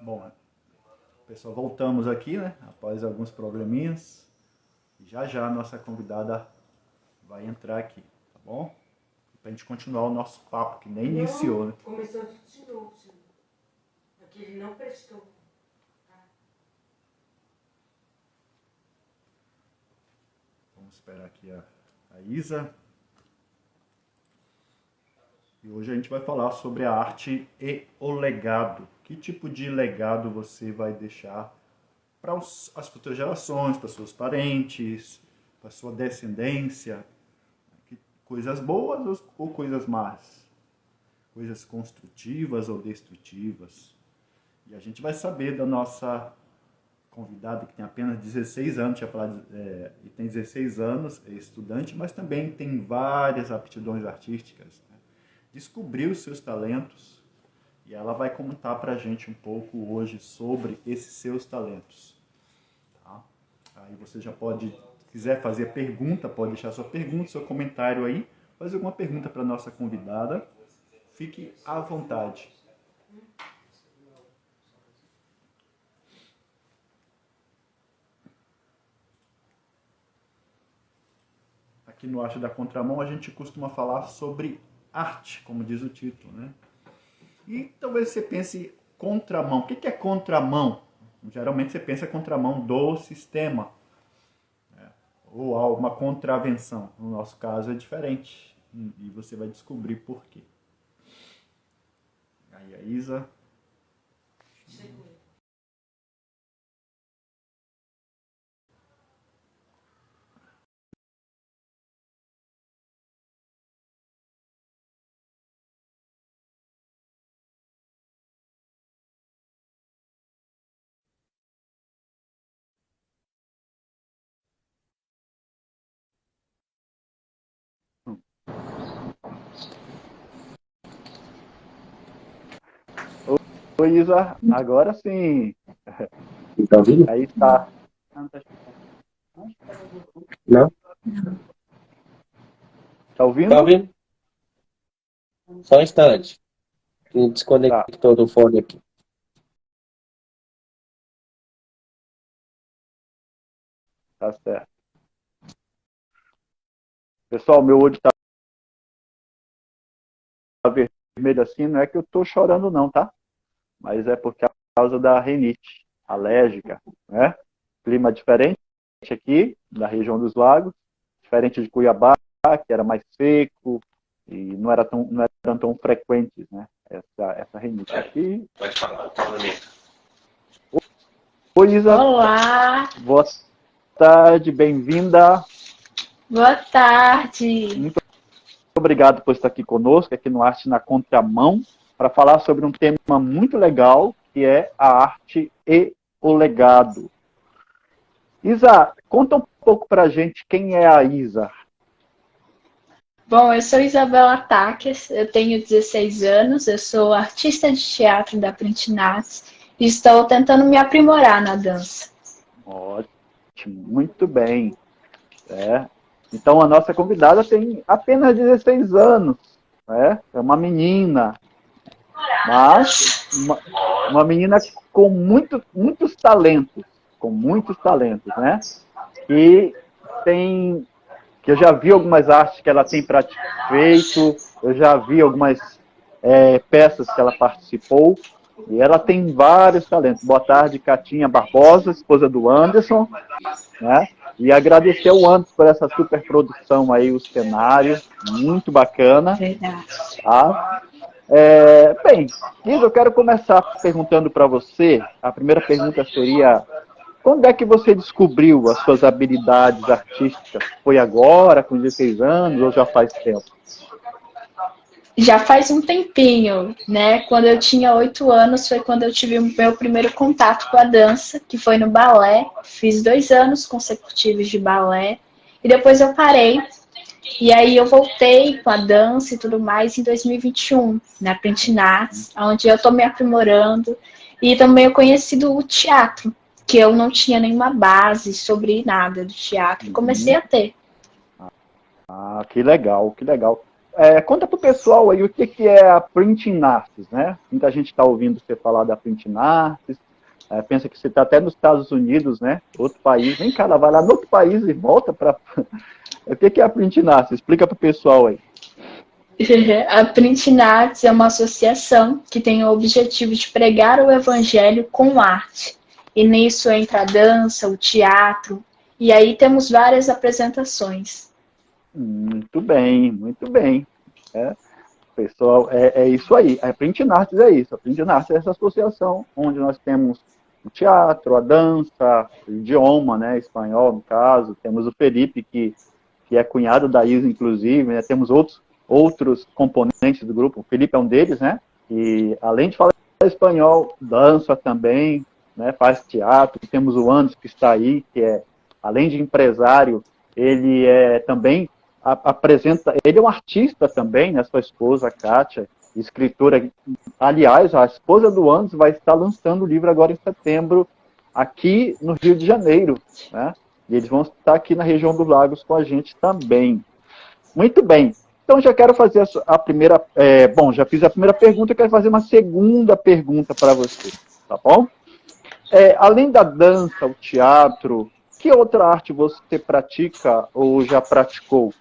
Bom, pessoal, voltamos aqui, né? Após alguns probleminhas. Já já a nossa convidada vai entrar aqui, tá bom? Pra gente continuar o nosso papo, que nem iniciou, né? Começou tudo de novo, senhor. Aquele não prestou. Vamos esperar aqui a Isa. E hoje a gente vai falar sobre a arte e o legado. Que tipo de legado você vai deixar para as futuras gerações, para seus parentes, para sua descendência? Coisas boas ou coisas más? Coisas construtivas ou destrutivas? E a gente vai saber da nossa convidada, que tem apenas 16 anos, e tem 16 anos, é estudante, mas também tem várias aptidões artísticas, né? Descobriu os seus talentos e ela vai contar pra gente um pouco hoje sobre esses seus talentos. Tá? Aí você já pode, se quiser fazer pergunta, pode deixar sua pergunta, seu comentário aí, fazer alguma pergunta para nossa convidada. Fique à vontade. Aqui no Arte da Contramão a gente costuma falar sobre arte, como diz o título, né? E talvez você pense contramão. O que é contramão? Geralmente você pensa contramão do sistema, né? Ou alguma contravenção. No nosso caso é diferente. E você vai descobrir por quê. Aí a Isa. Chegou. Oi, Isa. Agora sim. Tá ouvindo? Aí está. Não? Tá Tá ouvindo? ouvindo? Só um instante. Me Tá, desconectou do fone aqui. tá certo. Pessoal, meu olho tá vermelho assim, não é que eu tô chorando não, tá? Mas é por causa da rinite alérgica, né? Clima diferente aqui, da região dos lagos, diferente de Cuiabá, que era mais seco e não eram tão frequentes, né? Essa rinite aqui. Pode falar, calma aí. Oi, Isa. Olá, Boa tarde, bem-vinda. boa tarde. Muito obrigado por estar aqui conosco, aqui no Arte na Contramão, para falar sobre um tema muito legal, que é a arte e o legado. Isa, conta um pouco para a gente quem é a Isa. Bom, eu sou Isabela Taques, eu tenho 16 anos, eu sou artista de teatro da Printinaz e estou tentando me aprimorar na dança. Ótimo, muito bem. Então, a nossa convidada tem apenas 16 anos, né? É uma menina, mas uma menina com muitos talentos, né? E tem, que eu já vi algumas artes que ela tem feito, eu já vi algumas peças que ela participou, e ela tem vários talentos. Boa tarde, Catinha Barbosa, esposa do Anderson, né? E agradecer ao Anderson por essa super produção aí, o cenário, muito bacana. Verdade. Tá? Bem, Isa, eu quero começar perguntando para você, a primeira pergunta seria, quando é que você descobriu as suas habilidades artísticas? Foi agora, com 16 anos, ou já faz tempo? Já faz um tempinho, né? Quando eu tinha 8 anos foi quando eu tive o meu primeiro contato com a dança, que foi no balé. Fiz 2 anos consecutivos de balé e depois eu parei. E aí eu voltei com a dança e tudo mais em 2021, na Printinaz, onde eu estou me aprimorando. E também eu conheci o teatro, que eu não tinha nenhuma base sobre nada do teatro. Comecei a ter. Ah, que legal, que legal. Conta para o pessoal aí o que é a Printing Narcis, né? Muita gente está ouvindo você falar da Printing Narcis, pensa que você está até nos Estados Unidos, né? Outro país, vem cá, vai lá no outro país e volta para... O que é a Printing Narcis? Explica para o pessoal aí. A Printing Narcis é uma associação que tem o objetivo de pregar o evangelho com arte. E nisso entra a dança, o teatro, e aí temos várias apresentações. Muito bem, muito bem. Pessoal, é isso aí. A Printing Narcis é isso. A Printing Narcis é essa associação onde nós temos o teatro, a dança, o idioma, né, espanhol, no caso. Temos o Felipe, que é cunhado da Isa, inclusive, né? Temos outros componentes do grupo. O Felipe é um deles, né? E além de falar espanhol, dança também, né? Faz teatro. Temos o Anderson, que está aí, que além de empresário, ele também apresenta, ele é um artista também, né? Sua esposa, a Kátia, escritora. Aliás, a esposa do Anderson vai estar lançando o livro agora em setembro, aqui no Rio de Janeiro, né? E eles vão estar aqui na região dos Lagos com a gente também. Muito bem. Então, já quero fazer a primeira... já fiz a primeira pergunta, quero fazer uma segunda pergunta para você, tá bom? Além da dança, o teatro, que outra arte você pratica ou já praticou?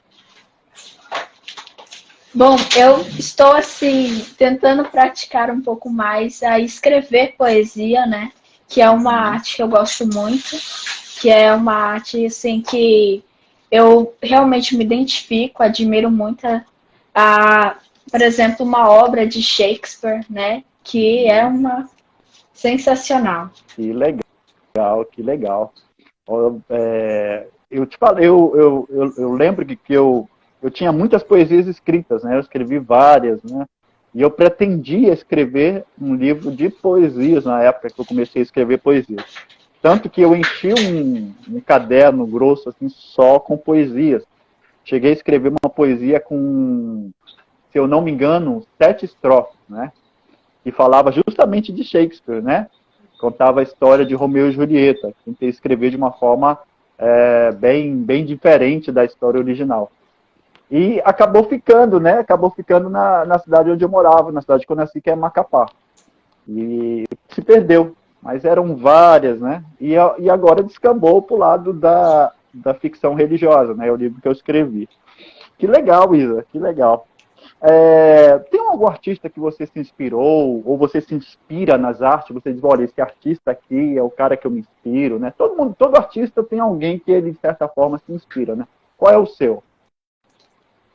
Bom, eu estou, assim, tentando praticar um pouco mais a escrever poesia, né? Que é uma arte que eu gosto muito, que é uma arte, assim, que eu realmente me identifico, admiro muito por exemplo, uma obra de Shakespeare, né? Que é uma sensacional. Que legal, que legal. Eu te falei, eu lembro que eu tinha muitas poesias escritas, né? Eu escrevi várias, né? E eu pretendia escrever um livro de poesias na época que eu comecei a escrever poesias. Tanto que eu enchi um caderno grosso, assim, só com poesias. Cheguei a escrever uma poesia com, se eu não me engano, 7 estrofes, né? E falava justamente de Shakespeare, né? Contava a história de Romeu e Julieta. Tentei escrever de uma forma bem diferente da história original. E acabou ficando, né? Acabou ficando na cidade onde eu morava, na cidade que eu nasci, que é Macapá. E se perdeu. Mas eram várias, né? E agora descambou para o lado da ficção religiosa, né? É o livro que eu escrevi. Que legal, Isa, que legal. Tem algum artista que você se inspirou, ou você se inspira nas artes? Você diz, olha, esse artista aqui é o cara que eu me inspiro, né? Todo artista tem alguém que ele, de certa forma, se inspira, né? Qual é o seu?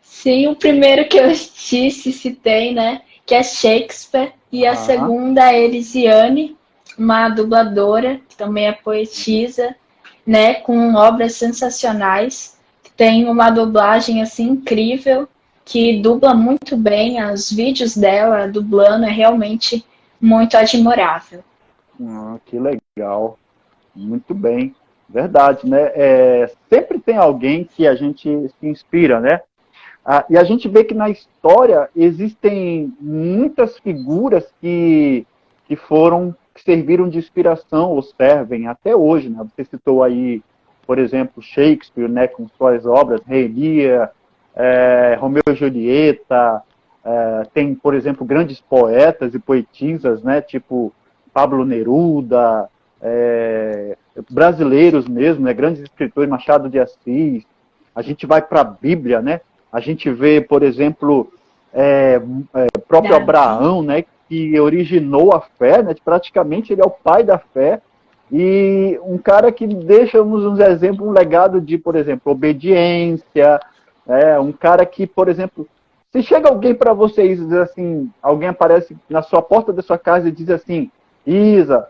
Sim, o primeiro que eu citei, né? Que é Shakespeare, e a segunda é Elisiane, uma dubladora, que também é poetisa, né, com obras sensacionais, tem uma dublagem assim incrível, que dubla muito bem, os vídeos dela dublando é realmente muito admirável. Que legal, muito bem, verdade, né? Sempre tem alguém que a gente se inspira, né? E a gente vê que na história existem muitas figuras que serviram de inspiração ou servem até hoje, né? Você citou aí, por exemplo, Shakespeare, né, com suas obras, Rei Lear, Romeu e Julieta, tem, por exemplo, grandes poetas e poetisas, né, tipo Pablo Neruda, brasileiros mesmo, né, grandes escritores, Machado de Assis. A gente vai para a Bíblia, né? A gente vê, por exemplo, o próprio Abraão, né, que originou a fé, né, praticamente ele é o pai da fé, e um cara que deixa-nos uns exemplos, um legado de, por exemplo, obediência, um cara que, por exemplo, se chega alguém para vocês e diz assim, alguém aparece na sua porta da sua casa e diz assim, Isa,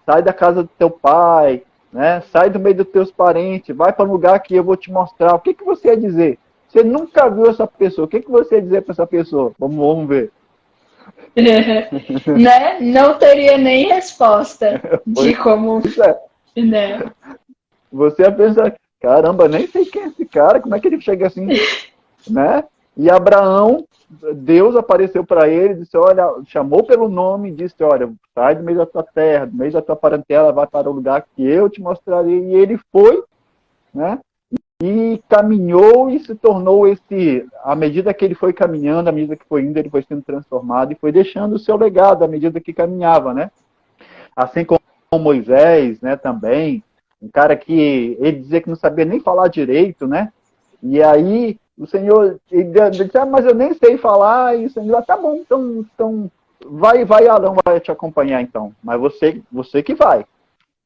sai da casa do teu pai, né, sai do meio dos teus parentes, vai para um lugar que eu vou te mostrar, o que você ia dizer? Você nunca viu essa pessoa, o que você ia dizer para essa pessoa? Vamos ver. Né? Não teria nem resposta de como... Né? Você ia pensar, caramba, nem sei quem é esse cara, como é que ele chega assim, né? E Abraão, Deus apareceu para ele, disse, olha, chamou pelo nome e disse, olha, sai do meio da tua terra, do meio da tua parentela, vai para o lugar que eu te mostrarei. E ele foi, né? e caminhou e se tornou à medida que ele foi caminhando, à medida que foi indo, ele foi sendo transformado e foi deixando o seu legado à medida que caminhava, né? Assim como Moisés, né, também, um cara que ele dizia que não sabia nem falar direito, né? E aí o Senhor, ele disse, mas eu nem sei falar, e o Senhor, tá bom, então vai, Arão vai te acompanhar então, mas você que vai.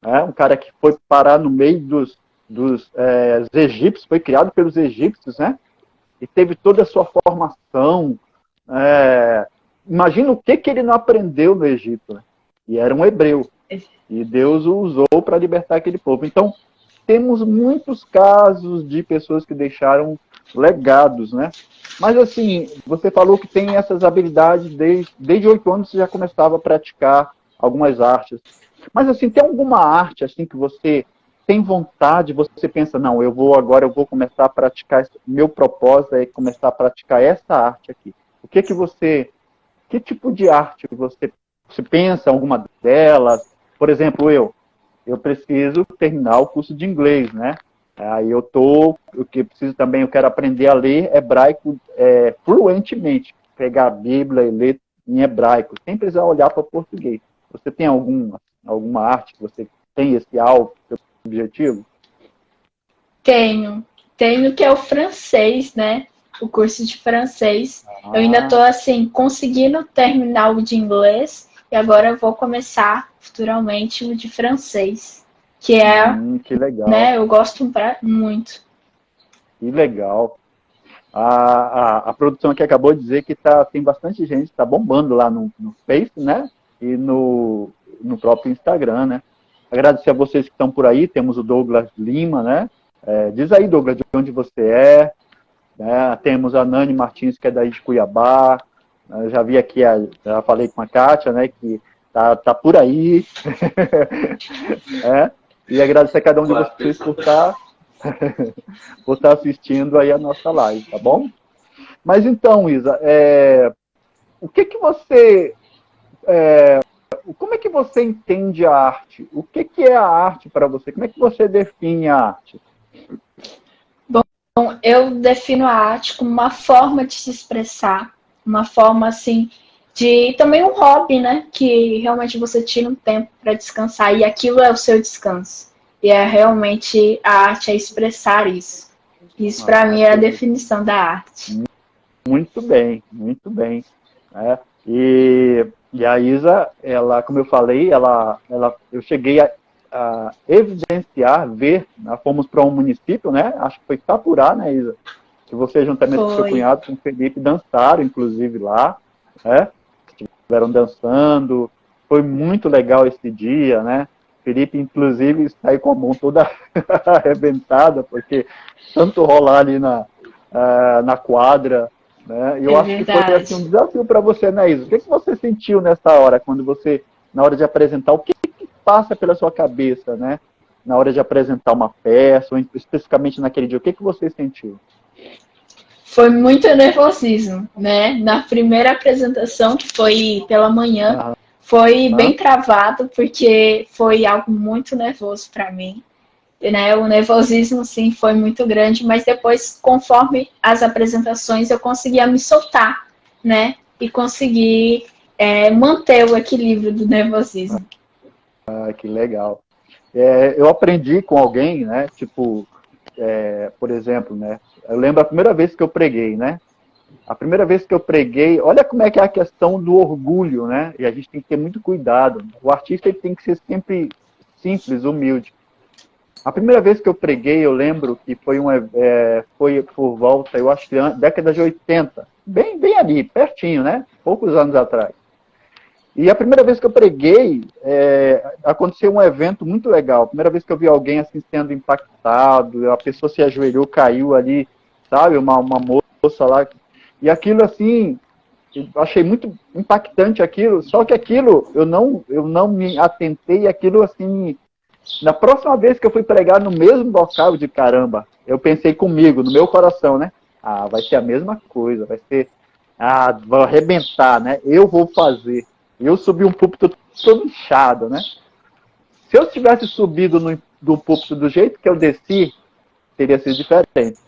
Né? Um cara que foi parar no meio dos egípcios, foi criado pelos egípcios, né? E teve toda a sua formação. Imagina o que ele não aprendeu no Egito, né? E era um hebreu. E Deus o usou para libertar aquele povo. Então, temos muitos casos de pessoas que deixaram legados, né? Mas, assim, você falou que tem essas habilidades desde 8 anos você já começava a praticar algumas artes. Mas, assim, tem alguma arte, assim, que você tem vontade, você pensa, não, agora eu vou começar a praticar, meu propósito é começar a praticar essa arte aqui. Que tipo de arte você pensa, alguma delas? Por exemplo, eu preciso terminar o curso de inglês, né? Aí eu quero aprender a ler hebraico fluentemente, pegar a Bíblia e ler em hebraico, sem precisar olhar para português. Você tem alguma arte que você tem esse seu objetivo? Tenho que é o francês, né? O curso de francês. Eu ainda estou assim, conseguindo terminar o de inglês e agora eu vou começar futuramente o de francês, que é, que legal. Né? Eu gosto muito. Que legal. A produção aqui acabou de dizer que tem bastante gente, está bombando lá no Face, né? E no próprio Instagram, né? Agradecer a vocês que estão por aí. Temos o Douglas Lima, né? Diz aí, Douglas, de onde você é. Né? Temos a Nani Martins, que é daí de Cuiabá. Eu já vi aqui, já falei com a Kátia, né? Que tá por aí. E agradecer a cada um de vocês por estar assistindo aí a nossa live, tá bom? Mas então, Isa, o que você... como é que você entende a arte? O que é a arte para você? Como é que você define a arte? Bom, eu defino a arte como uma forma de se expressar, uma forma, assim, também um hobby, né? Que realmente você tira um tempo para descansar e aquilo é o seu descanso. E realmente a arte é expressar isso. Isso, para mim, é a definição da arte. Muito bem, muito bem. E a Isa, ela, como eu falei, eu cheguei a evidenciar, ver, nós fomos para um município, né? Acho que foi Itapurá, né, Isa? Que você, juntamente com seu cunhado, com o Felipe, dançaram, inclusive, lá, né? Estiveram dançando. Foi muito legal esse dia, né? Felipe, inclusive, saiu com a mão toda arrebentada, porque tanto rolar ali na quadra, né? Eu acho que foi assim, um desafio para você, né, Isa? O que você sentiu nessa hora, na hora de apresentar, o que passa pela sua cabeça, né? Na hora de apresentar uma peça, ou especificamente naquele dia, o que você sentiu? Foi muito nervosismo, né? Na primeira apresentação, que foi pela manhã, foi bem travado, porque foi algo muito nervoso para mim. Né? O nervosismo, sim, foi muito grande, mas depois, conforme as apresentações, eu conseguia me soltar, né? E conseguir manter o equilíbrio do nervosismo. Que legal. Eu aprendi com alguém, né? Tipo, por exemplo, né? Eu lembro a primeira vez que eu preguei, né? A primeira vez que eu preguei, olha como é que é a questão do orgulho, né? E a gente tem que ter muito cuidado. O artista ele tem que ser sempre simples, humilde. A primeira vez que eu preguei, eu lembro que foi por volta, eu acho que década de 80, bem ali, pertinho, né? Poucos anos atrás. E a primeira vez que eu preguei, aconteceu um evento muito legal. A primeira vez que eu vi alguém assim sendo impactado, a pessoa se ajoelhou, caiu ali, sabe? Uma moça lá. E aquilo assim, eu achei muito impactante aquilo. Só que aquilo, eu não me atentei, e aquilo assim, na próxima vez que eu fui pregar no mesmo local, de caramba, eu pensei comigo, no meu coração, né? Vai ser a mesma coisa, vai ser, vou arrebentar, né? Eu vou fazer. Eu subi um púlpito todo inchado, né? Se eu tivesse subido do púlpito do jeito que eu desci, teria sido diferente.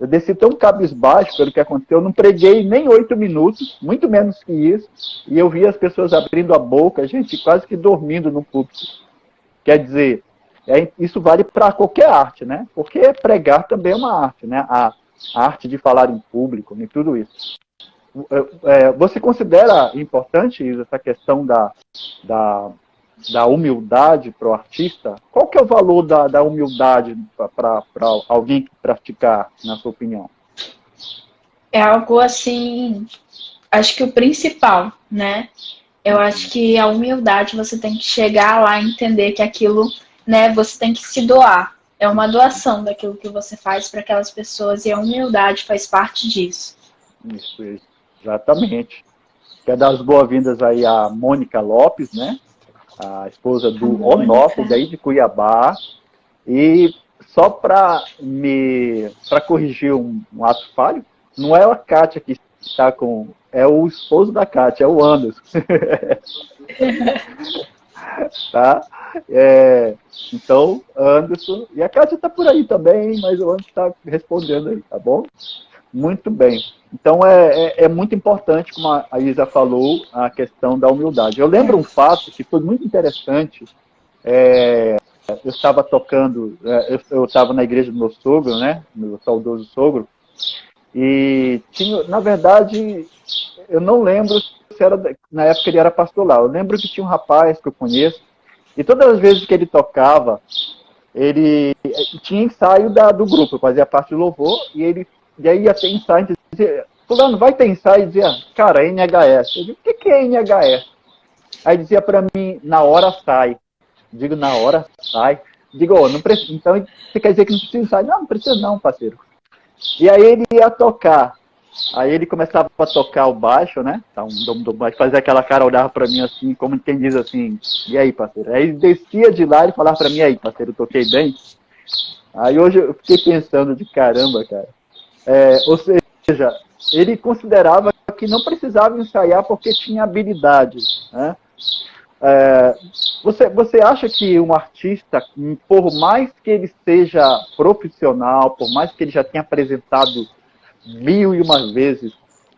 Eu desci tão cabisbaixo pelo que aconteceu, eu não preguei nem 8 minutos, muito menos que isso, e eu vi as pessoas abrindo a boca, gente quase que dormindo no púlpito. Quer dizer, isso vale para qualquer arte, né? Porque pregar também é uma arte, né? A arte de falar em público e tudo isso. Você considera importante essa questão da humildade para o artista? Qual que é o valor da humildade para alguém praticar, na sua opinião? É algo assim, acho que o principal, né? Eu acho que a humildade, você tem que chegar lá e entender que aquilo, né, você tem que se doar. É uma doação daquilo que você faz para aquelas pessoas e a humildade faz parte disso. Isso, exatamente. Quero dar as boas-vindas aí a Mônica Lopes, né? A esposa do Onofre, daí de Cuiabá. E só para corrigir um ato falho, não é a Kátia que está com... É o esposo da Kátia, é o Anderson. Tá? Então, Anderson... E a Kátia está por aí também, mas o Anderson está respondendo aí, tá bom? Muito bem. Então, é muito importante, como a Isa falou, a questão da humildade. Eu lembro um fato que foi muito interessante. Eu estava tocando, eu estava na igreja do meu sogro, né? Meu saudoso sogro. E tinha, na verdade, eu não lembro se era, na época ele era pastor lá. Eu lembro que tinha um rapaz que eu conheço, e todas as vezes que ele tocava, ele tinha ensaio do grupo, eu fazia parte do louvor, e aí ia ter ensaio, e dizia, fulano, vai ter ensaio, e dizia, cara, NHS. Eu digo, o que é NHS? Aí dizia para mim, na hora sai. Digo, na hora sai. Digo, não precisa, então você quer dizer que não precisa ensaio? Não precisa não, parceiro. E aí ele ia tocar. Aí ele começava a tocar o baixo, né? Fazia aquela cara, olhava pra mim assim, como quem diz assim, e aí, parceiro? Aí ele descia de lá e falava pra mim, e aí, parceiro, eu toquei bem? Aí hoje eu fiquei pensando de caramba, cara. Ou seja, ele considerava que não precisava ensaiar porque tinha habilidade, né? Você acha que um artista, por mais que ele seja profissional, por mais que ele já tenha apresentado 1001 vezes,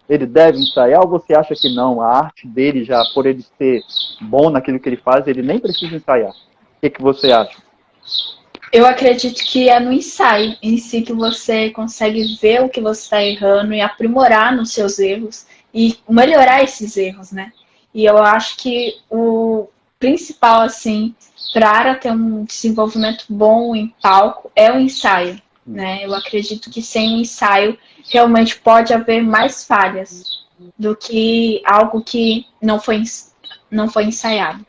ele deve ensaiar, ou você acha que não? A arte dele, já por ele ser bom naquilo que ele faz, ele nem precisa ensaiar? O que você acha? Eu acredito que é no ensaio em si que você consegue ver o que você está errando e aprimorar nos seus erros e melhorar esses erros, né? E eu acho que o principal, assim, para ter um desenvolvimento bom em palco é o ensaio, né? Eu acredito que sem o ensaio realmente pode haver mais falhas do que algo que não foi ensaiado.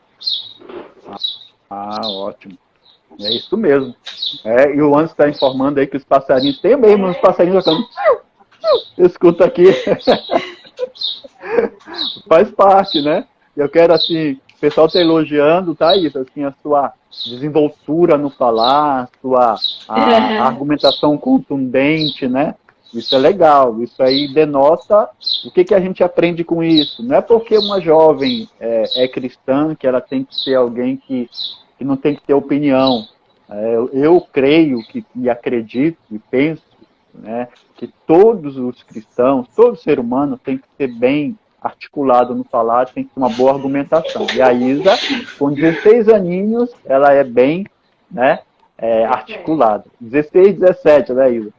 Ótimo. É isso mesmo. E o Anderson está informando aí que os passarinhos, tem mesmo uns passarinhos tocando. Eu escuto aqui. Faz parte, né? Eu quero, assim, o pessoal está elogiando, tá, Isa? Assim, a sua desenvoltura no falar, a argumentação contundente, né? Isso é legal. Isso aí denota o que a gente aprende com isso. Não é porque uma jovem é cristã que ela tem que ser alguém que não tem que ter opinião. Eu creio e acredito e penso, né, que todos os cristãos, todo ser humano tem que ser bem articulado no falar, tem que ter uma boa argumentação. E a Isa, com 16 aninhos, ela é bem, né, articulada. 16, 17, né, Isa?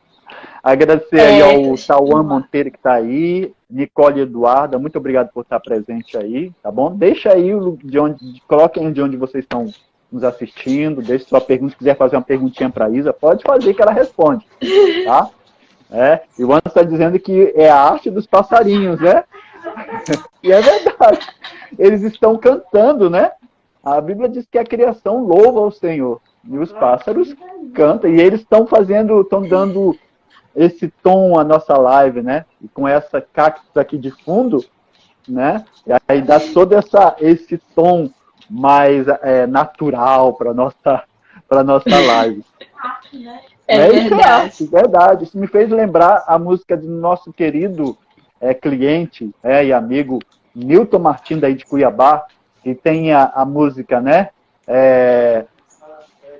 Agradecer aí ao Tauan Monteiro que está aí, Nicole Eduarda, muito obrigado por estar presente aí, tá bom? Deixa aí coloquem de onde vocês estão nos assistindo, deixe sua pergunta, se quiser fazer uma perguntinha para a Isa, pode fazer que ela responde, tá? E o Anderson está dizendo que é a arte dos passarinhos, né? E é verdade. Eles estão cantando, né? A Bíblia diz que a criação louva ao Senhor. E os pássaros cantam. E eles estão dando esse tom à nossa live, né? E com essa cactus aqui de fundo, né? E aí dá todo esse tom mais natural para nossa live. Verdade. Isso me fez lembrar a música do nosso querido cliente e amigo Newton Martins, daí de Cuiabá, que tem a música, né?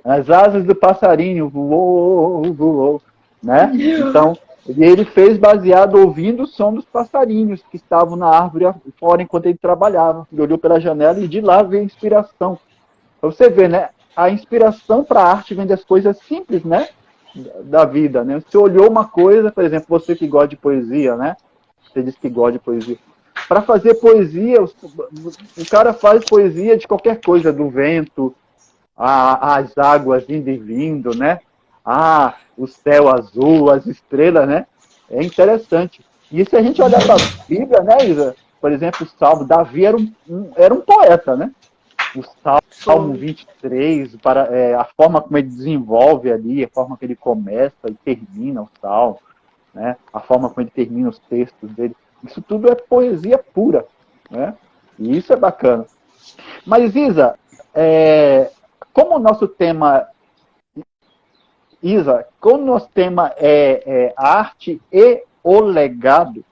As asas do passarinho voou, voou, né? Então, e ele fez baseado ouvindo o som dos passarinhos que estavam na árvore fora enquanto ele trabalhava. Ele olhou pela janela e de lá veio a inspiração. Pra você ver, né? A inspiração para a arte vem das coisas simples, né? Da vida, né? Você olhou uma coisa, por exemplo, você que gosta de poesia, né? Você disse que gosta de poesia. Para fazer poesia, o cara faz poesia de qualquer coisa, do vento, as águas indo e vindo, né? O céu azul, as estrelas, né? É interessante. E se a gente olhar para a Bíblia, né, Isa? Por exemplo, o Salmo, Davi era um poeta, né? O Salmo 23, a forma como ele desenvolve ali, a forma que ele começa e termina o Salmo, né? A forma como ele termina os textos dele. Isso tudo é poesia pura, né? E isso é bacana. Mas, Isa, como o nosso tema é arte e o legado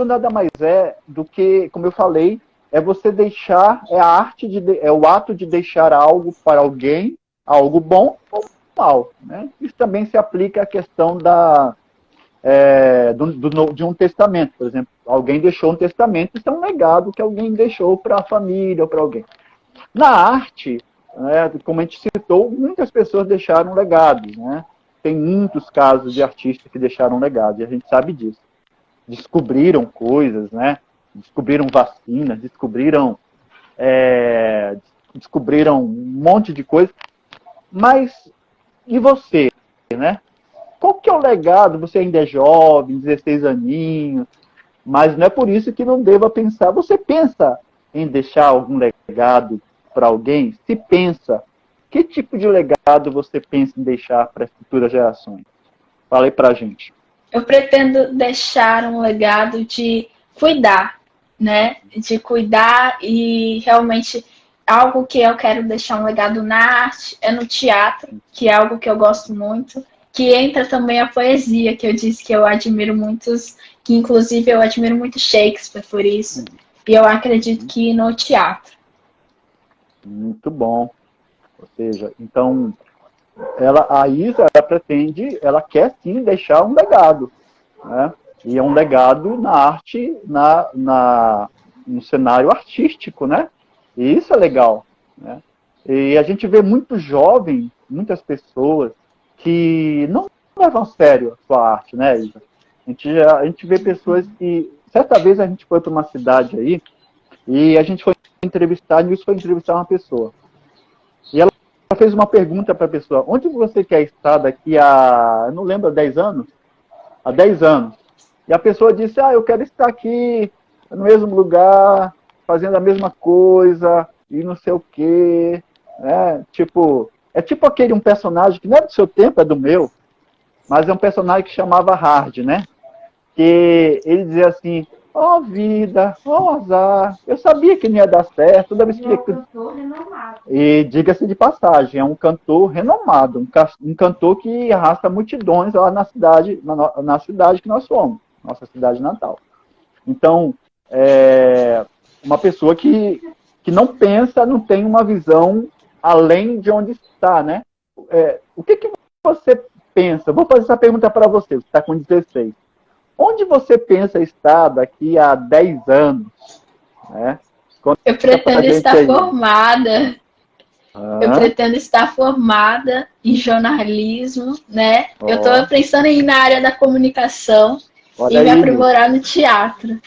nada mais é do que, como eu falei, é você deixar, é o ato de deixar algo para alguém, algo bom ou mal, né? Isso também se aplica à questão de um testamento, por exemplo. Alguém deixou um testamento, isso é um legado que alguém deixou para a família ou para alguém. Na arte, né, como a gente citou, muitas pessoas deixaram legados, né? Tem muitos casos de artistas que deixaram legado, e a gente sabe disso. Descobriram coisas, né? Descobriram vacinas, descobriram um monte de coisa. Mas, e você, né? Qual que é o legado? Você ainda é jovem, 16 aninhos, mas não é por isso que não deva pensar. Você pensa em deixar algum legado para alguém? Se pensa, que tipo de legado você pensa em deixar para as futuras gerações? Fala aí pra gente. Eu pretendo deixar um legado de cuidar, né? De cuidar e realmente algo que eu quero deixar um legado na arte é no teatro, que é algo que eu gosto muito, que entra também a poesia, que eu disse que eu admiro muitos, que inclusive eu admiro muito Shakespeare por isso, e eu acredito que no teatro. Muito bom. Ou seja, então, a Isa, ela quer sim deixar um legado, né? E é um legado na arte, no cenário artístico, né? E isso é legal, né? E a gente vê muito jovem, muitas pessoas que não levam a sério a sua arte, né, Isa? A gente vê pessoas que... Certa vez a gente foi para uma cidade aí e a gente foi entrevistar uma pessoa. E ela fez uma pergunta para a pessoa: onde você quer estar daqui a... eu não lembro, 10 anos? Há 10 anos. E a pessoa disse: eu quero estar aqui no mesmo lugar, fazendo a mesma coisa, e não sei o quê. É tipo um personagem que não é do seu tempo, é do meu, mas é um personagem que chamava Hard, né? Que ele dizia assim: ó vida, ó azar, eu sabia que não ia dar certo, toda vez que... É um cantor renomado. E diga-se de passagem, é um cantor renomado, um cantor que arrasta multidões lá na cidade que nós somos, nossa cidade natal. Então, uma pessoa que não pensa, não tem uma visão além de onde está, né? O que você pensa? Vou fazer essa pergunta para você está com 16. Onde você pensa estar daqui a 10 anos? Né? Eu pretendo estar formada. Eu pretendo estar formada em jornalismo, né? Eu estou pensando em ir na área da comunicação e me aprimorar no teatro.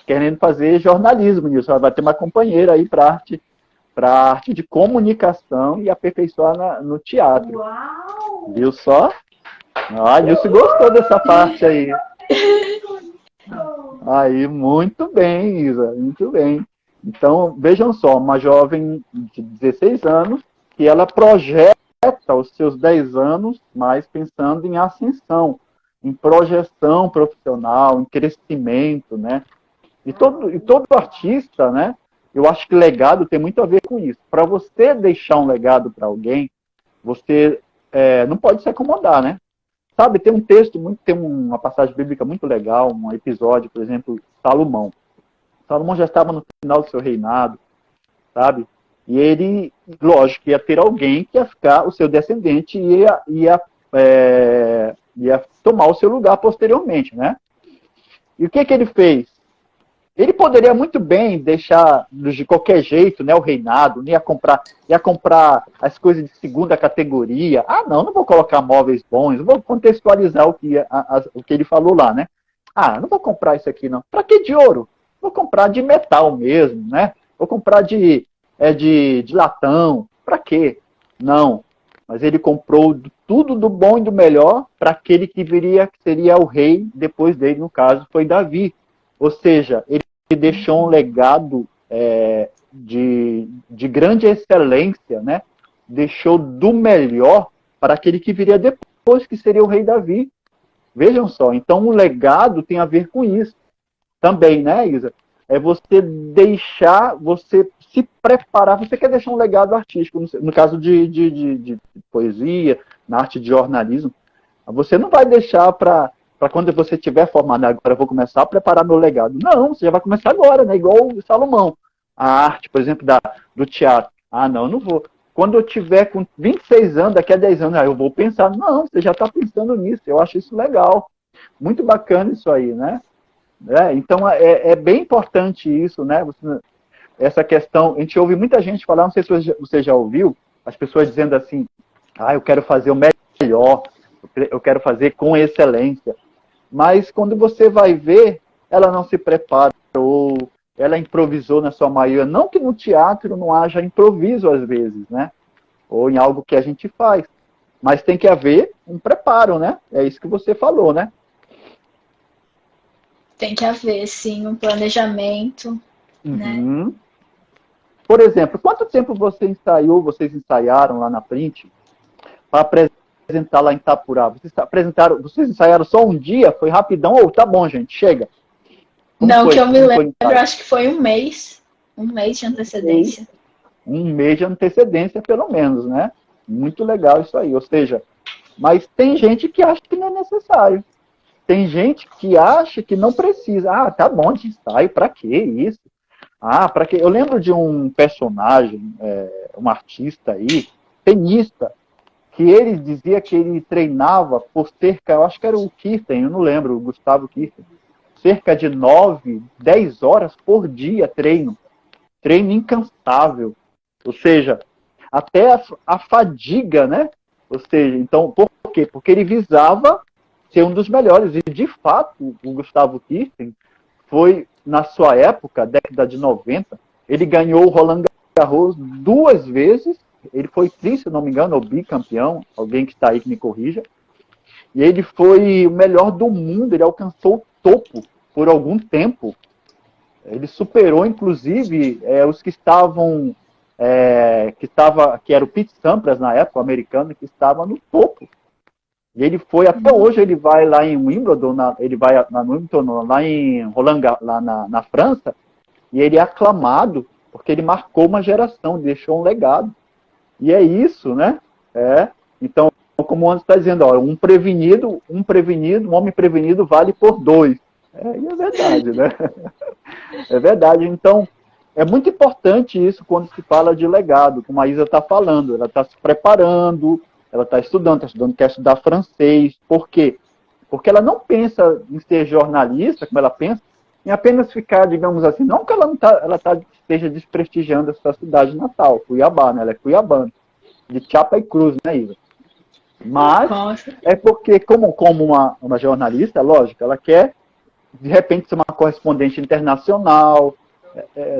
Querendo fazer jornalismo, Nilson. Vai ter uma companheira aí para arte de comunicação e aperfeiçoar no teatro. Uau! Viu só? Nilson gostou dessa parte aí. Aí, muito bem, Isa, muito bem. Então, vejam só, uma jovem de 16 anos, que ela projeta os seus 10 anos, mas pensando em ascensão, em projeção profissional, em crescimento, né? E todo artista, né? Eu acho que legado tem muito a ver com isso. Para você deixar um legado para alguém, você não pode se acomodar, né? Sabe, tem uma passagem bíblica muito legal, um episódio, por exemplo, Salomão. Salomão já estava no final do seu reinado, sabe? E ele, lógico, ia ter alguém que ia ficar, o seu descendente ia tomar o seu lugar posteriormente, né? E o que ele fez? Ele poderia muito bem deixar de qualquer jeito, né, o reinado, ia comprar as coisas de segunda categoria. Ah, não vou colocar móveis bons, vou contextualizar o que ele falou lá, né? Ah, não vou comprar isso aqui, não. Para que de ouro? Vou comprar de metal mesmo, né? Vou comprar de latão. Para quê? Não. Mas ele comprou tudo do bom e do melhor para aquele que viria, que seria o rei depois dele, no caso, foi Davi. Ou seja, ele deixou um legado de grande excelência, né? Deixou do melhor para aquele que viria depois, que seria o rei Davi. Vejam só, então o legado tem a ver com isso também, né, Isa? É você deixar, você se preparar, você quer deixar um legado artístico, no caso de poesia, na arte de jornalismo, você não vai deixar para quando você estiver formado, agora eu vou começar a preparar meu legado. Não, você já vai começar agora, né? Igual o Salomão. A arte, por exemplo, do teatro. Ah, não vou. Quando eu tiver com 26 anos, daqui a 10 anos, eu vou pensar. Não, você já está pensando nisso. Eu acho isso legal. Muito bacana isso aí, né? Então, é bem importante isso, né? Essa questão, a gente ouve muita gente falar, não sei se você já ouviu, as pessoas dizendo assim, eu quero fazer o melhor, eu quero fazer com excelência. Mas quando você vai ver, ela não se preparou, ela improvisou na sua maioria. Não que no teatro não haja improviso às vezes, né? Ou em algo que a gente faz. Mas tem que haver um preparo, né? É isso que você falou, né? Tem que haver, sim, um planejamento, né? Por exemplo, quanto tempo vocês ensaiaram lá na Print para apresentar lá em Itapurá? Vocês ensaiaram só um dia? Foi rapidão? Ou tá bom, gente, chega. Não, que eu me lembro, acho que foi um mês de antecedência. Um mês de antecedência, pelo menos, né? Muito legal isso aí. Ou seja, mas tem gente que acha que não é necessário. Tem gente que acha que não precisa. Ah, tá bom de ensaio, pra que isso? Ah, pra quê? Eu lembro de um personagem, um artista aí, tenista, que ele dizia que ele treinava por cerca, eu acho que era o Kirten, eu não lembro, o Gustavo Kirten, cerca de 9, 10 horas por dia treino incansável, ou seja, até a fadiga, né? Ou seja, então, por quê? Porque ele visava ser um dos melhores, e de fato, o Gustavo Kirten foi, na sua época, década de 90, ele ganhou o Roland Garros 2 vezes, ele foi tri, se não me engano, ou bicampeão, alguém que está aí que me corrija, e ele foi o melhor do mundo, ele alcançou o topo por algum tempo, ele superou, inclusive, os que estavam, que era o Pete Sampras na época, o americano, que estava no topo. E ele foi, até hoje, ele vai lá em Wimbledon, ele vai no Wimbledon, lá em Roland, lá na França, e ele é aclamado, porque ele marcou uma geração, deixou um legado. E é isso, né? Então, como o Anderson está dizendo, ó, um homem prevenido vale por 2. E é verdade, né? É verdade. Então, é muito importante isso quando se fala de legado, como a Isa está falando. Ela está se preparando, ela está estudando, quer estudar francês. Por quê? Porque ela não pensa em ser jornalista, como ela pensa, em apenas ficar, digamos assim, não que ela esteja desprestigiando a sua cidade natal, Cuiabá, né? Ela é cuiabana, de Chapa e Cruz, né, Isa? Mas é porque, como uma jornalista, lógico, ela quer, de repente, ser uma correspondente internacional,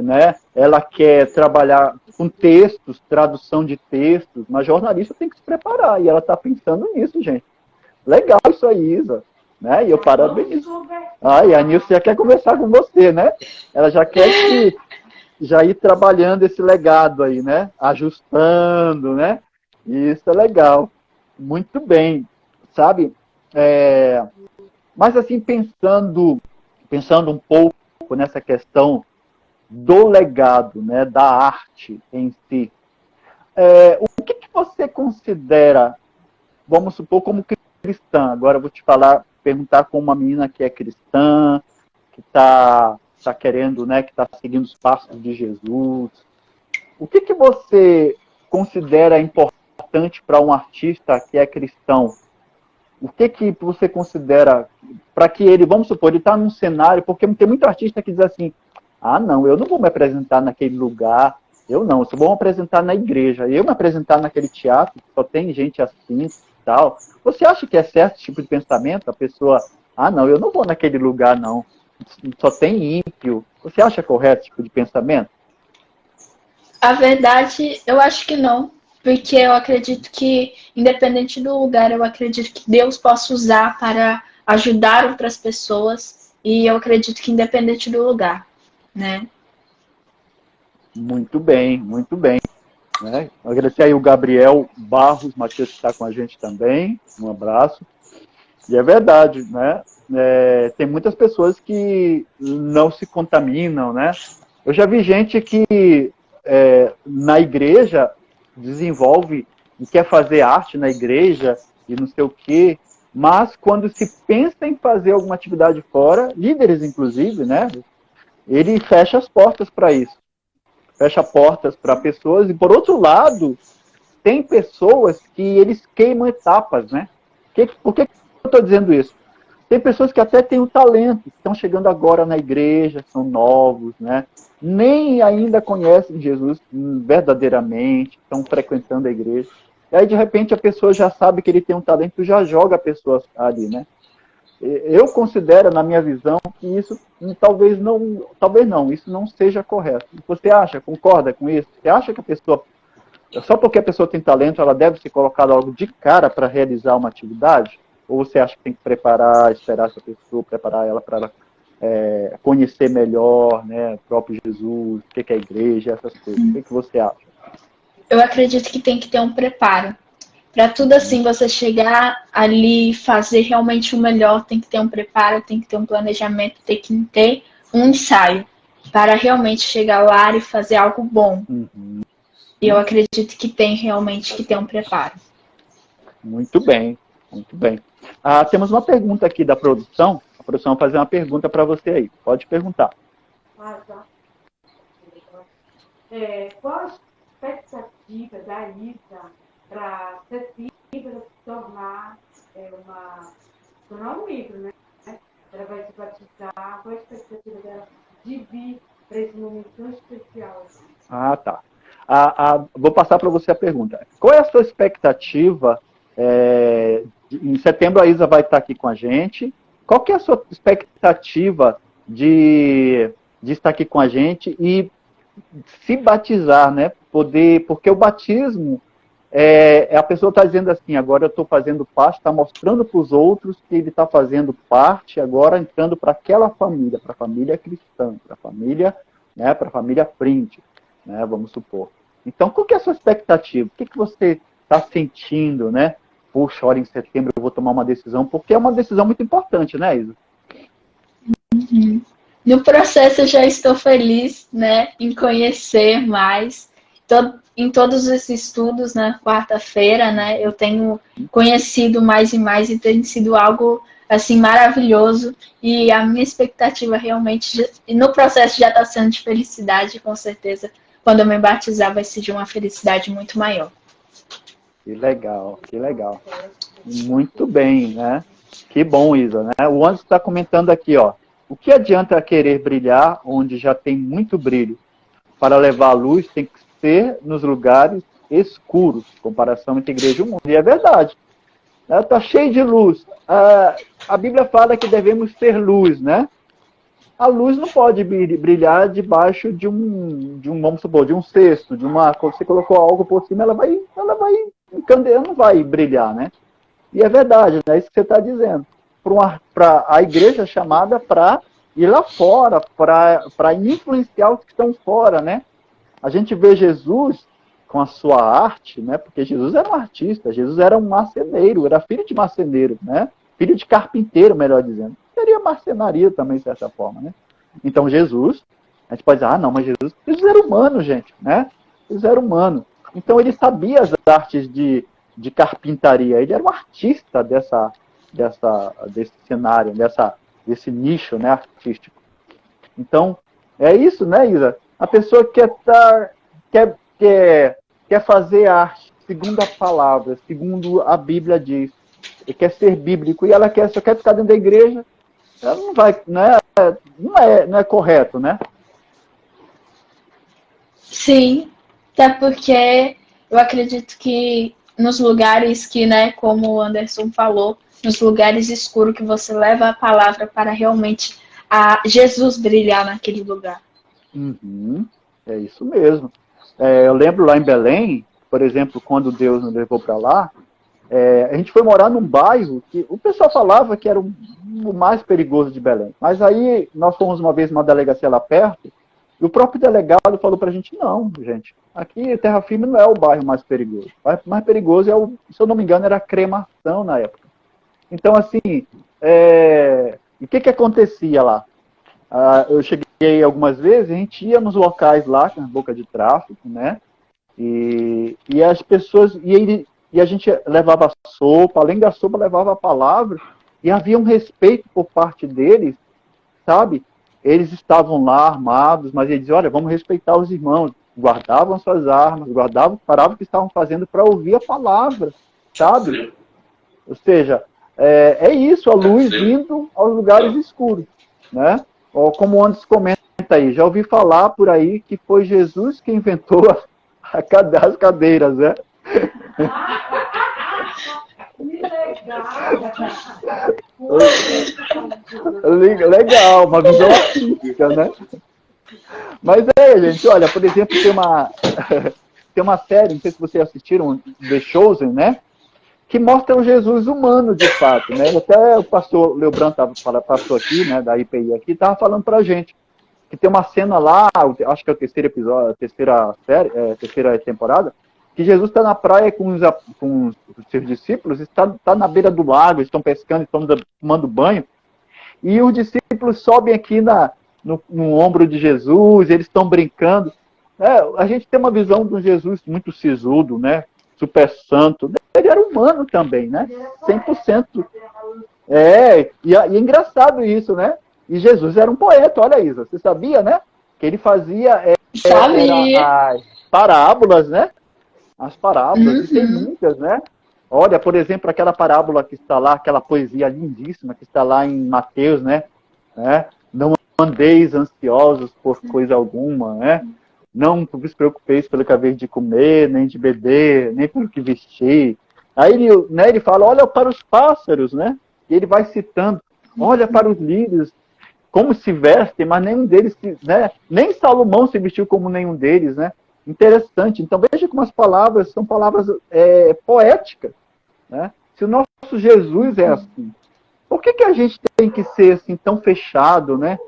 né? Ela quer trabalhar com textos, tradução de textos, mas jornalista tem que se preparar, e ela está pensando nisso, gente. Legal isso aí, Isa. Né? E eu parabenizo. E a Nilce já quer conversar com você, né? Ela já quer já ir trabalhando esse legado aí, né? Ajustando, né? E isso é legal. Muito bem. Sabe? Mas assim, pensando um pouco nessa questão do legado, né? Da arte em si. O que você considera, vamos supor, como cristã? Agora eu vou te perguntar com uma menina que é cristã, que está querendo, né, que está seguindo os passos de Jesus. o que você considera importante para um artista que é cristão? O que você considera para que ele, vamos supor, ele está num cenário, porque tem muito artista que diz assim, ah, não, eu não vou me apresentar naquele lugar, eu vou me apresentar na igreja, eu me apresentar naquele teatro, que só tem gente assim e tal. Você acha que é certo esse tipo de pensamento? A pessoa, ah, não, eu não vou naquele lugar, não, só tem ímpio. Você acha correto esse tipo de pensamento? A verdade, eu acho que não, porque eu acredito que, independente do lugar, eu acredito que Deus possa usar para ajudar outras pessoas, e eu acredito que independente do lugar, né? Muito bem, muito bem. Né? Agradecer aí o Gabriel Barros Matias, que está com a gente também, um abraço. E é verdade, né? Tem muitas pessoas que não se contaminam, né? Eu já vi gente que na igreja desenvolve e quer fazer arte na igreja e não sei o quê, mas quando se pensa em fazer alguma atividade fora, líderes inclusive, né? Ele fecha as portas para isso. Fecha portas para pessoas. E por outro lado, tem pessoas que eles queimam etapas, né? Por que eu estou dizendo isso? Tem pessoas que até têm o talento, estão chegando agora na igreja, são novos, né? Nem ainda conhecem Jesus verdadeiramente, estão frequentando a igreja. E aí, de repente, a pessoa já sabe que ele tem um talento, já joga a pessoa ali, né? Eu considero, na minha visão, que isso talvez não, isso não seja correto. Você acha, concorda com isso? Você acha que a pessoa, só porque a pessoa tem talento, ela deve ser colocada logo de cara para realizar uma atividade? Ou você acha que tem que preparar, esperar essa pessoa, preparar ela para ela conhecer melhor, né, o próprio Jesus, o que é a igreja, essas coisas? O que você acha? Eu acredito que tem que ter um preparo. Para tudo assim, você chegar ali e fazer realmente o melhor, tem que ter um preparo, tem que ter um planejamento, tem que ter um ensaio para realmente chegar lá e fazer algo bom. Uhum. E eu acredito que tem realmente que ter um preparo. Muito bem, muito bem. Temos uma pergunta aqui da produção. A produção vai fazer uma pergunta para você aí. Pode perguntar. Tá. Qual a expectativa da Isa para setembro se tornar um livro, né? Ela vai se batizar. Qual a expectativa dela de vir para esse momento tão especial? Tá. Vou passar para você a pergunta. Qual é a sua expectativa? Em setembro a Isa vai estar aqui com a gente. Qual que é a sua expectativa de estar aqui com a gente e se batizar, né? Porque o batismo a pessoa está dizendo assim, agora eu estou fazendo parte, está mostrando para os outros que ele está fazendo parte, agora entrando para aquela família, para a família cristã, para a família, né, para a família print, né, vamos supor. Então, qual que é a sua expectativa? O que você está sentindo, né? Puxa, olha, em setembro eu vou tomar uma decisão, porque é uma decisão muito importante, né, Isa? Uhum. No processo eu já estou feliz, né, em conhecer mais. Em todos esses estudos, na quarta-feira, né, eu tenho conhecido mais e mais e tem sido algo assim maravilhoso. E a minha expectativa realmente, no processo já está sendo de felicidade, com certeza. Quando eu me batizar vai ser de uma felicidade muito maior. Que legal, que legal. Muito bem, né? Que bom, Isa, né? O Anderson está comentando aqui, ó. O que adianta querer brilhar onde já tem muito brilho? Para levar a luz tem que ser nos lugares escuros, comparação entre igreja e o mundo. E é verdade. Está cheio de luz. A Bíblia fala que devemos ter luz, né? A luz não pode brilhar debaixo de vamos supor, de um cesto, quando você colocou algo por cima, ela vai encandear, não vai brilhar, né? E é verdade, né? É isso que você está dizendo. A igreja é chamada para ir lá fora, para influenciar os que estão fora, né? A gente vê Jesus com a sua arte, né? Porque Jesus era um artista, Jesus era um marceneiro, era filho de marceneiro, né? Filho de carpinteiro, melhor dizendo. Seria marcenaria também, de certa forma, né? Então, Jesus, a gente pode dizer, não, mas Jesus era humano, gente, né? Jesus era humano. Então, ele sabia as artes de carpintaria, ele era um artista desse cenário, desse nicho, né, artístico. Então, é isso, né, Isa? A pessoa quer quer fazer arte segundo a palavra, segundo a Bíblia diz, e quer ser bíblico, e ela só quer ficar dentro da igreja, ela não vai, não é correto, né? Sim, até porque eu acredito que nos lugares que, né, como o Anderson falou, nos lugares escuros que você leva a palavra para realmente Jesus brilhar naquele lugar. Uhum, é isso mesmo. Eu lembro lá em Belém, por exemplo, quando Deus nos levou para lá, a gente foi morar num bairro que o pessoal falava que era o mais perigoso de Belém. Mas aí nós fomos uma vez numa delegacia lá perto, e o próprio delegado falou pra gente, não, gente, aqui Terra Firme não é o bairro mais perigoso. O bairro mais perigoso se eu não me engano, era a Cremação na época. Então, assim, o que acontecia lá? Eu cheguei algumas vezes, a gente ia nos locais lá, na boca de tráfico, né? E as pessoas... E a gente levava sopa, além da sopa, levava a palavra, e havia um respeito por parte deles, sabe? Eles estavam lá armados, mas eles diziam, olha, vamos respeitar os irmãos. Guardavam suas armas, paravam o que estavam fazendo para ouvir a palavra, sabe? Ou seja, é isso, a luz indo aos lugares escuros, né? Ou como o Anderson comenta aí, já ouvi falar por aí que foi Jesus que inventou as cadeiras, né? Legal, uma visão artística, né? Mas gente, olha, por exemplo, tem uma série, não sei se vocês assistiram, The Chosen, né? Que mostra o Jesus humano, de fato, né? Até o pastor Leobran passou aqui, né, da IPI aqui, estava falando pra gente que tem uma cena lá, acho que é o terceiro episódio, terceira temporada, que Jesus está na praia com os seus discípulos, está na beira do lago, estão pescando, estão tomando banho, e os discípulos sobem aqui no ombro de Jesus, eles estão brincando. A gente tem uma visão de um Jesus muito sisudo, né? Super santo. Ele era humano também, né? 100%. E é engraçado isso, né? E Jesus era um poeta, olha, Isa, você sabia, né? Que ele fazia as parábolas, né? As parábolas, e tem muitas, né? Olha, por exemplo, aquela parábola que está lá, aquela poesia lindíssima que está lá em Mateus, né? Não andeis ansiosos por coisa alguma, né? Não vos preocupeis pelo que haver de comer, nem de beber, nem pelo que vestir. Aí ele fala, olha para os pássaros, né? E ele vai citando, olha para os lírios, como se vestem, mas nenhum deles, né? Nem Salomão se vestiu como nenhum deles, né? Interessante. Então veja como as palavras são palavras poéticas, né? Se o nosso Jesus é assim, por que a gente tem que ser assim tão fechado, né?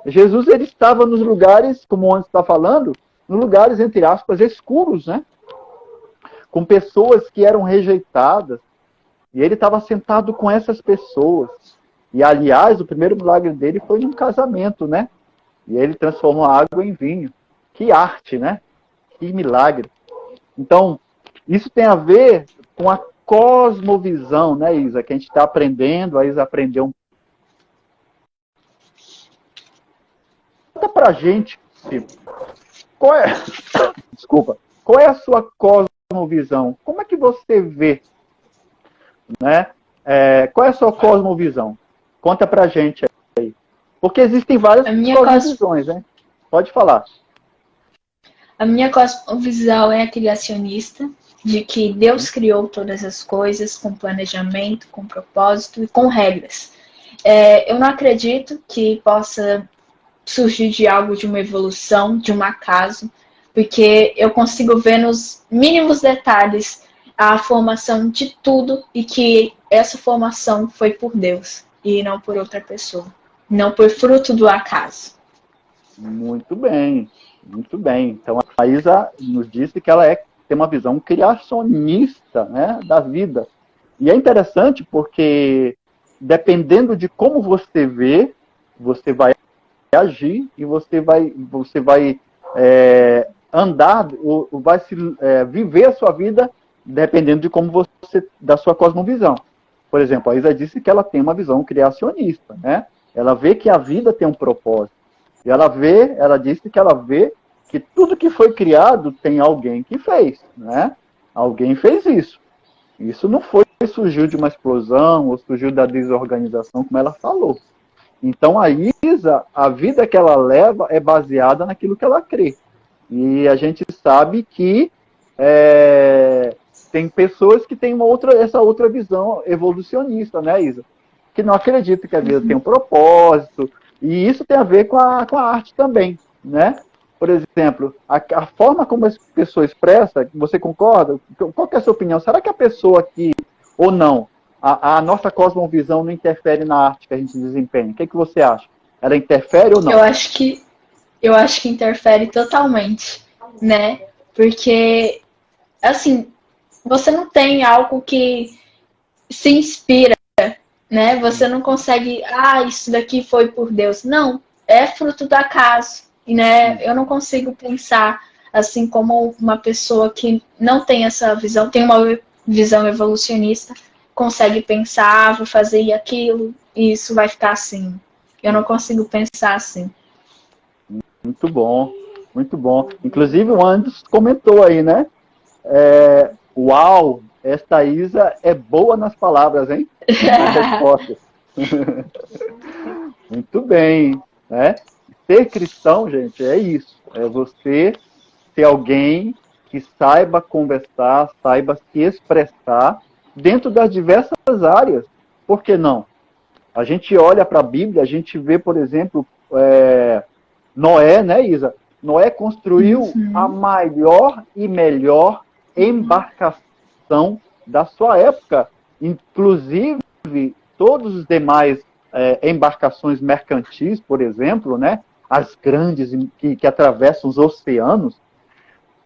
Jesus, ele estava nos lugares, como o Anderson está falando, nos lugares, entre aspas, escuros, né? Com pessoas que eram rejeitadas, e ele estava sentado com essas pessoas. E, aliás, o primeiro milagre dele foi num casamento, né? E ele transformou a água em vinho. Que arte, né? Que milagre. Então, isso tem a ver com a cosmovisão, né, Isa? Que a gente está aprendendo, a Isa aprendeu. Conta pra gente, qual é a sua cosmovisão? Como é que você vê, né? Qual é a sua cosmovisão? Conta pra gente aí. Porque existem várias cosmovisões, né? Pode falar. A minha cosmovisão é a criacionista, de que Deus criou todas as coisas com planejamento, com propósito e com regras. Eu não acredito que possa surgir de algo, de uma evolução, de um acaso, porque eu consigo ver nos mínimos detalhes a formação de tudo e que essa formação foi por Deus e não por outra pessoa, não por fruto do acaso. Muito bem, muito bem. Então a Isa nos disse que ela tem uma visão criacionista, né, da vida. E é interessante porque dependendo de como você vê, você vai agir e você vai andar, ou vai viver a sua vida dependendo de como você, da sua cosmovisão. Por exemplo, a Isa disse que ela tem uma visão criacionista, né? Ela vê que a vida tem um propósito. E ela disse que ela vê que tudo que foi criado tem alguém que fez, né? Alguém fez isso. Isso não surgiu de uma explosão ou surgiu da desorganização, como ela falou. Então a Isa, a vida que ela leva é baseada naquilo que ela crê. E a gente sabe que tem pessoas que têm essa outra visão evolucionista, né, Isa? Que não acreditam que a vida tem um propósito. E isso tem a ver com a arte também, né? Por exemplo, a forma como a pessoa expressa, você concorda? Qual que é a sua opinião? Será que a pessoa que, ou não, a nossa cosmovisão não interfere na arte que a gente desempenha? O que você acha? Ela interfere ou não? Eu acho que interfere totalmente, né? Porque, assim, você não tem algo que se inspira, né? Você não consegue, isso daqui foi por Deus. Não, é fruto do acaso, né? Eu não consigo pensar assim como uma pessoa que não tem essa visão, tem uma visão evolucionista, consegue pensar, vou fazer aquilo, e isso vai ficar assim. Eu não consigo pensar assim. Muito bom, muito bom. Inclusive o Anderson comentou aí, né? Uau, esta Isa é boa nas palavras, hein? Nas respostas. Muito bem, né? Ser cristão, gente, é isso. É você ser alguém que saiba conversar, saiba se expressar dentro das diversas áreas. Por que não? A gente olha para a Bíblia, a gente vê, por exemplo, Noé, né, Isa? Noé construiu a maior e melhor embarcação da sua época. Inclusive, todos os demais embarcações mercantis, por exemplo, né, as grandes que atravessam os oceanos,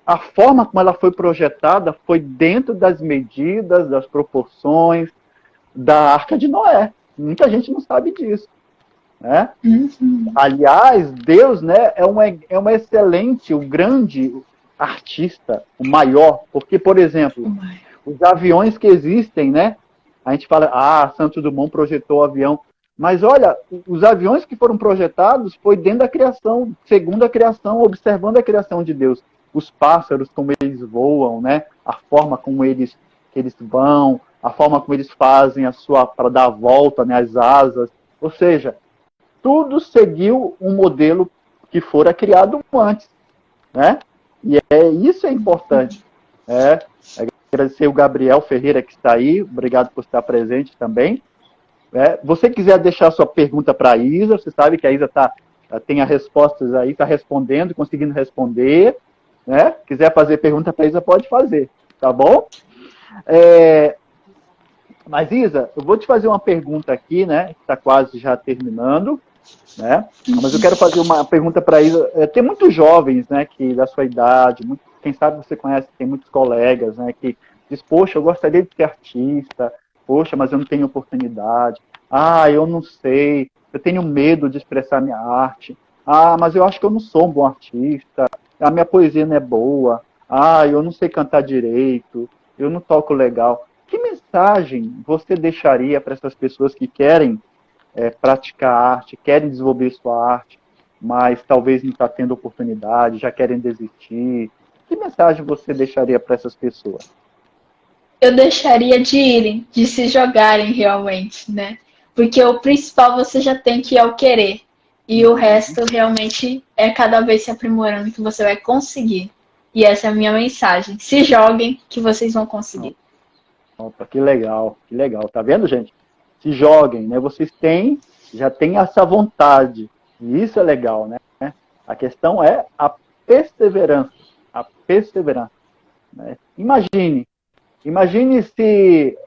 a forma como ela foi projetada foi dentro das medidas, das proporções da Arca de Noé. Muita gente não sabe disso, né? Aliás, Deus, né, é um excelente, um grande artista, o maior, porque, por exemplo, os aviões que existem, né? A gente fala, Santos Dumont projetou o avião. Mas olha, os aviões que foram projetados foi dentro da criação, segundo a criação, observando a criação de Deus. Os pássaros, como eles voam, né? A forma como eles vão, a forma como eles fazem para dar a volta, né? As asas. Ou seja, tudo seguiu um modelo que fora criado antes, né? E isso é importante. Agradecer o Gabriel Ferreira que está aí, obrigado por estar presente também. Você quiser deixar sua pergunta para a Isa, você sabe que a Isa tem as respostas aí, está respondendo, conseguindo responder. Né? Quiser fazer pergunta para a Isa, pode fazer, tá bom? Mas, Isa, eu vou te fazer uma pergunta aqui, né? Que está quase já terminando, né? Mas eu quero fazer uma pergunta para a Isa. Tem muitos jovens, né, que da sua idade, quem sabe você conhece, tem muitos colegas, né, que diz, poxa, eu gostaria de ser artista, poxa, mas eu não tenho oportunidade. Eu não sei, eu tenho medo de expressar minha arte. Mas eu acho que eu não sou um bom artista. A minha poesia não é boa. Eu não sei cantar direito. Eu não toco legal. Que mensagem você deixaria para essas pessoas que querem praticar arte, querem desenvolver sua arte, mas talvez não está tendo oportunidade, já querem desistir? Que mensagem você deixaria para essas pessoas? Eu deixaria de irem, de se jogarem realmente, né? Porque o principal você já tem, que é o querer. E o resto realmente é cada vez se aprimorando que você vai conseguir. E essa é a minha mensagem. Se joguem que vocês vão conseguir. Opa, que legal, que legal. Tá vendo, gente? Se joguem, né? Vocês já têm essa vontade. E isso é legal, né? A questão é a perseverança. A perseverança. Né? Imagine se,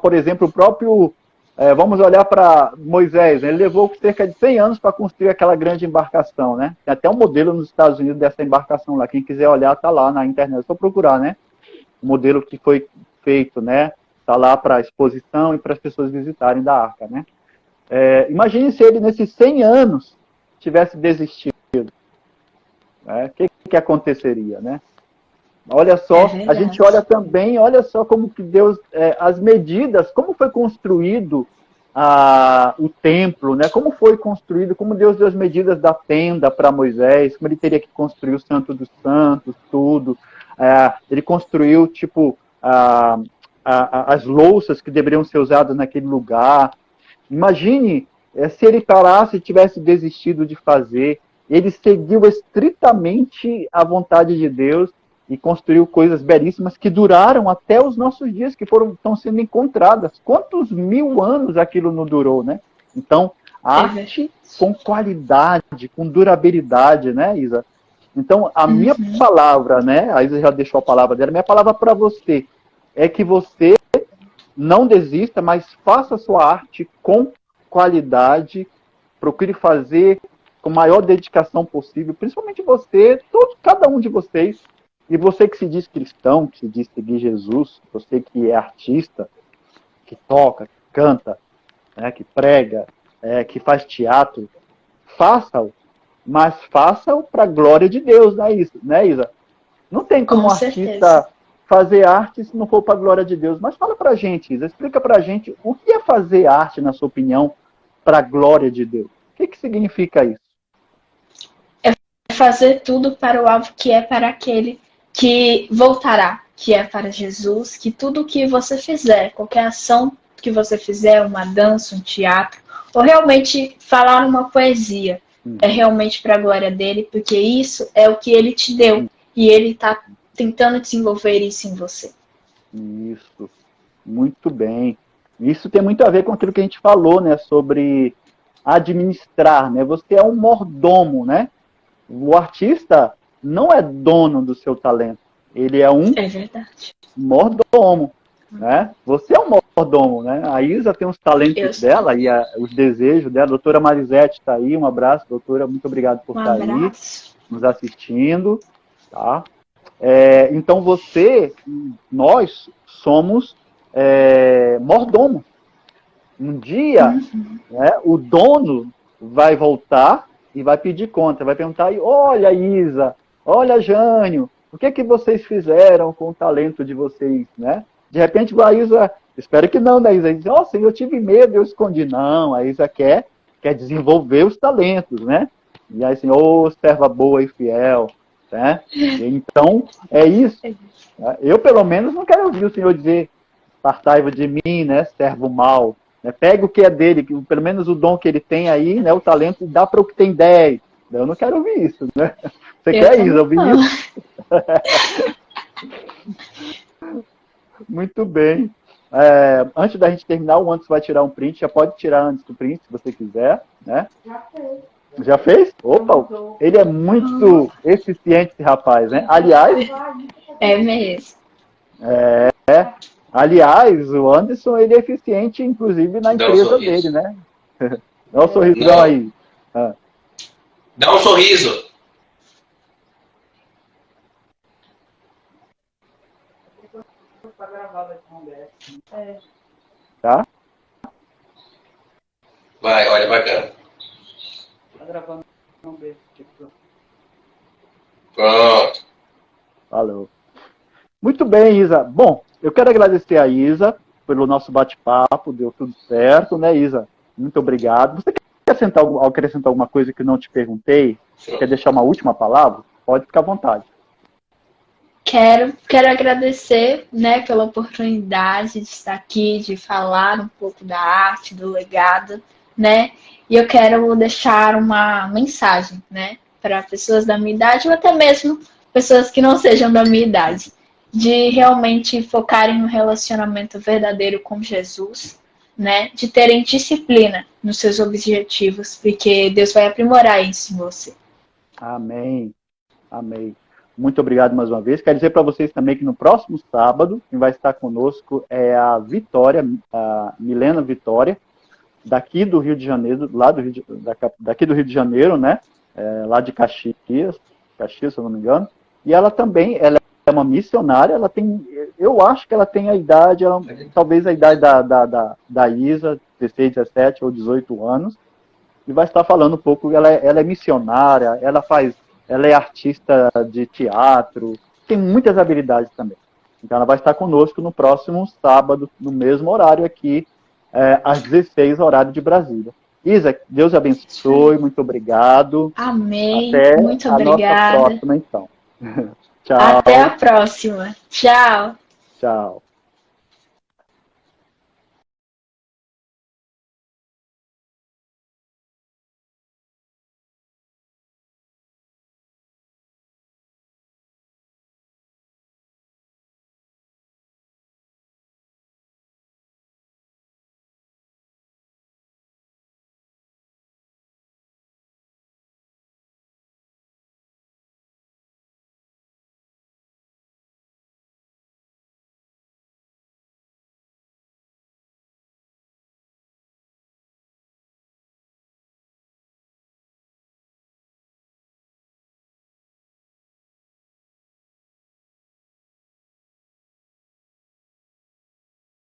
por exemplo, o próprio... vamos olhar para Moisés, né? Ele levou cerca de 100 anos para construir aquela grande embarcação, né? Tem até um modelo nos Estados Unidos dessa embarcação lá. Quem quiser olhar, tá lá na internet. É só procurar, né? O modelo que foi feito, né? Tá lá para exposição e para as pessoas visitarem da Arca, né? Imagine se ele, nesses 100 anos, tivesse desistido. O que aconteceria, né? Olha só, a gente olha também, olha só como que Deus, as medidas, como foi construído o templo, né? Como foi construído, como Deus deu as medidas da tenda para Moisés, como ele teria que construir o Santo dos Santos, tudo. Ele construiu, tipo, as louças que deveriam ser usadas naquele lugar. Imagine se ele parasse e tivesse desistido de fazer. Ele seguiu estritamente a vontade de Deus e construiu coisas belíssimas que duraram até os nossos dias, que estão sendo encontradas. Quantos 1000 anos aquilo não durou, né? Então, arte com qualidade, com durabilidade, né, Isa? Então, a minha palavra, né, a Isa já deixou a palavra dela, minha palavra para você é que você não desista, mas faça a sua arte com qualidade, procure fazer com a maior dedicação possível, principalmente você, cada um de vocês, e você que se diz cristão, que se diz seguir Jesus, você que é artista, que toca, que canta, né, que prega, que faz teatro, faça-o, mas faça-o para a glória de Deus, né, Isa? Não tem como um artista fazer arte se não for para a glória de Deus. Mas fala para a gente, Isa, explica para a gente o que é fazer arte, na sua opinião, para a glória de Deus. O que significa isso? É fazer tudo para o alvo que é para aquele que voltará, que é para Jesus, que tudo que você fizer, qualquer ação que você fizer, uma dança, um teatro, ou realmente falar uma poesia, é realmente para a glória dele, porque isso é o que ele te deu, e ele está tentando desenvolver isso em você. Isso, muito bem. Isso tem muito a ver com aquilo que a gente falou, né, sobre administrar, né? Você é um mordomo, né? O artista não é dono do seu talento, ele é um mordomo, né? Você é um mordomo, né? A Isa tem os talentos dela e os desejos dela. A doutora Marisete está aí, um abraço, doutora, muito obrigado por estar aí, nos assistindo, tá? Então nós somos mordomos. Um dia, né, o dono vai voltar e vai pedir conta, vai perguntar, olha, Isa, olha, Jânio, o que vocês fizeram com o talento de vocês, né? De repente, a Isa, espero que não, né, Isa? Diz, Senhor, eu tive medo, eu escondi. Não, a Isa quer desenvolver os talentos, né? E aí, Senhor, serva boa e fiel, né? Então, é isso. Eu, pelo menos, não quero ouvir o Senhor dizer, apartai-vos de mim, né, servo mau. Pega o que é dele, pelo menos o dom que ele tem aí, né, o talento, dá para o que tem 10. Eu não quero ouvir isso, né? Você quer isso, ouvir isso? Muito bem. Antes da gente terminar, o Anderson vai tirar um print. Já pode tirar antes do print, se você quiser, né? Já fez. Já fez? Opa, ele é muito eficiente, esse rapaz, né? Aliás... É mesmo. Aliás, o Anderson, ele é eficiente, inclusive, na empresa dele, né? Dá um sorrisão aí. Dá um sorriso. Tá? Vai, olha, bacana. Tá gravando. Pronto. Falou. Muito bem, Isa. Bom, eu quero agradecer a Isa pelo nosso bate-papo, deu tudo certo, né, Isa? Muito obrigado. Você quer acrescentar alguma coisa que não te perguntei? Sim. Quer deixar uma última palavra? Pode ficar à vontade. Quero agradecer, né, pela oportunidade de estar aqui, de falar um pouco da arte, do legado, né? E eu quero deixar uma mensagem, né, para pessoas da minha idade ou até mesmo pessoas que não sejam da minha idade, de realmente focarem no relacionamento verdadeiro com Jesus, né? De terem disciplina nos seus objetivos, porque Deus vai aprimorar isso em você. Amém. Amém. Muito obrigado mais uma vez. Quero dizer para vocês também que no próximo sábado, quem vai estar conosco é a Vitória, a Milena Vitória, daqui do Rio de Janeiro, daqui do Rio de Janeiro, né? Lá de Caxias, se eu não me engano. E ela também, ela é uma missionária, ela tem, eu acho que ela tem a idade, talvez a idade da Isa, 16, 17 ou 18 anos, e vai estar falando um pouco, ela é missionária, ela é artista de teatro, tem muitas habilidades também. Então ela vai estar conosco no próximo sábado, no mesmo horário aqui, às 16, horário de Brasília. Isa, Deus abençoe, muito obrigado. Amém. Até Muito a obrigada. nossa próxima, então. Tchau. Até a próxima. Tchau. Tchau.